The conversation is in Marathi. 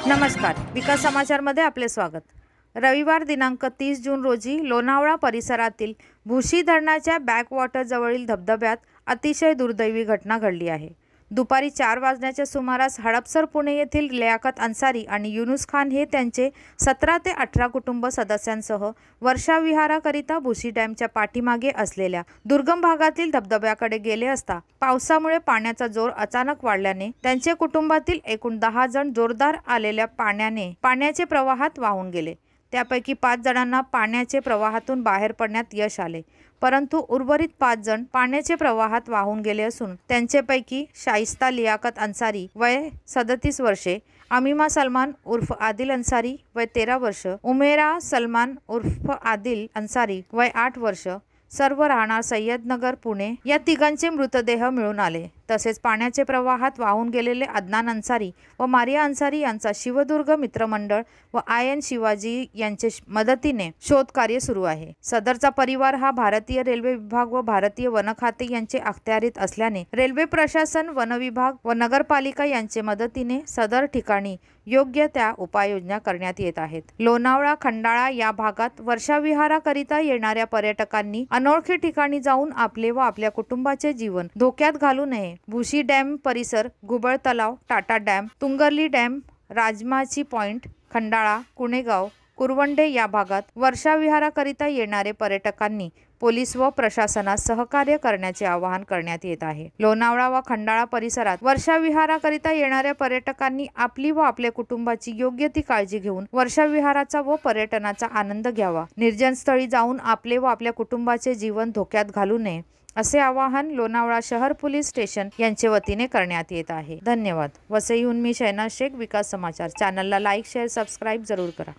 नमस्कार, विकास समाचारमध्ये आपले स्वागत। रविवार दिनांक 30 जून रोजी लोणावळा परिसरातील भुशी धरणाच्या बॅकवॉटरजवळील धबधब्यात अतिशय दुर्दैवी घटना घडली आहे। दुपारी 4 वाजण्याच्या सुमारास हडपसर पुणे येथील लियाकत अन्सारी आणि युनुस खान हे त्यांचे 17 ते 18 कुटुंब सदस्यांसह वर्षा विहाराकरिता भुशी डॅमच्या पाठीमागे असलेल्या दुर्गम भागातील धबधब्याकडे गेले असता पावसामुळे पाण्याचा जोर अचानक वाढल्याने त्यांच्या कुटुंबातील एकूण 10 जण जोरदार आलेल्या पाण्याचे प्रवाहात वाहून गेले। त्यापैकी 5 जणांना पाण्याचे प्रवाहातून बाहेर पडण्यात यश आले, परंतु उर्वरित 5 जण पाण्याचे प्रवाहात वाहून गेले असून त्यांच्यापैकी शाइस्ता लियाकत अन्सारी वय 37 वर्षे, अमीमा सलमान उर्फ आदिल अन्सारी वय 13 वर्ष, उमेरा सलमान उर्फ आदिल अन्सारी वय 8 वर्ष, सर्व राहणार सय्यदनगर पुणे या तिघांचे मृतदेह मिळून आले। तसेच पाण्याचे प्रवाहात वाहून गेलेले अदनान अन्सारी व मारिया अन्सारी यांचा शिवदुर्ग मित्रमंडळ व आयन शिवाजी यांच्या मदतीने शोध कार्य सुरू आहे। सदरचा परिवार हा भारतीय रेल्वे विभाग व भारतीय वन खाते यांचे अखत्यारीत असल्याने रेल्वे प्रशासन, वन विभाग व नगरपालिका यांच्या मदतीने सदर ठिकाणी योग्य त्या उपाययोजना करण्यात येत आहेत। लोणावळा खंडाळा या भागात वर्षाविहाराकरिता येणाऱ्या पर्यटकांनी अनोळखी ठिकाणी जाऊन आपले व आपल्या कुटुंबाचे जीवन धोक्यात घालू नये। भुशी डॅम परिसर, घुबड तलाव, Tata dam, Tungarli dam, Rajmachi point, Khandala, Kunegaon, Kurwande या भागात वर्षाविहाराकरिता येणारे पर्यटकांनी पोलीस व प्रशासनास सहकार्य करण्याचे आवाहन करण्यात येत आहे। लोणावळा व खंडाळा परिसरात वर्षाविहाराकरिता येणाऱ्या पर्यटकांनी आपली व आपल्या कुटुंबाची योग्य ती काळजी घेऊन वर्षाविहाराचा व पर्यटनाचा आनंद घ्यावा। निर्जन स्थळी जाऊन आपले व आपल्या कुटुंबाचे जीवन धोक्यात घालू नये, असे आवाहन लोणावळा शहर पोलीस स्टेशन यांच्या वतीने करण्यात येत आहे। धन्यवाद। वसईहून मी शहनाज शेख, विकास समाचार चॅनलला लाईक, शेअर, सबस्क्राईब जरूर करा।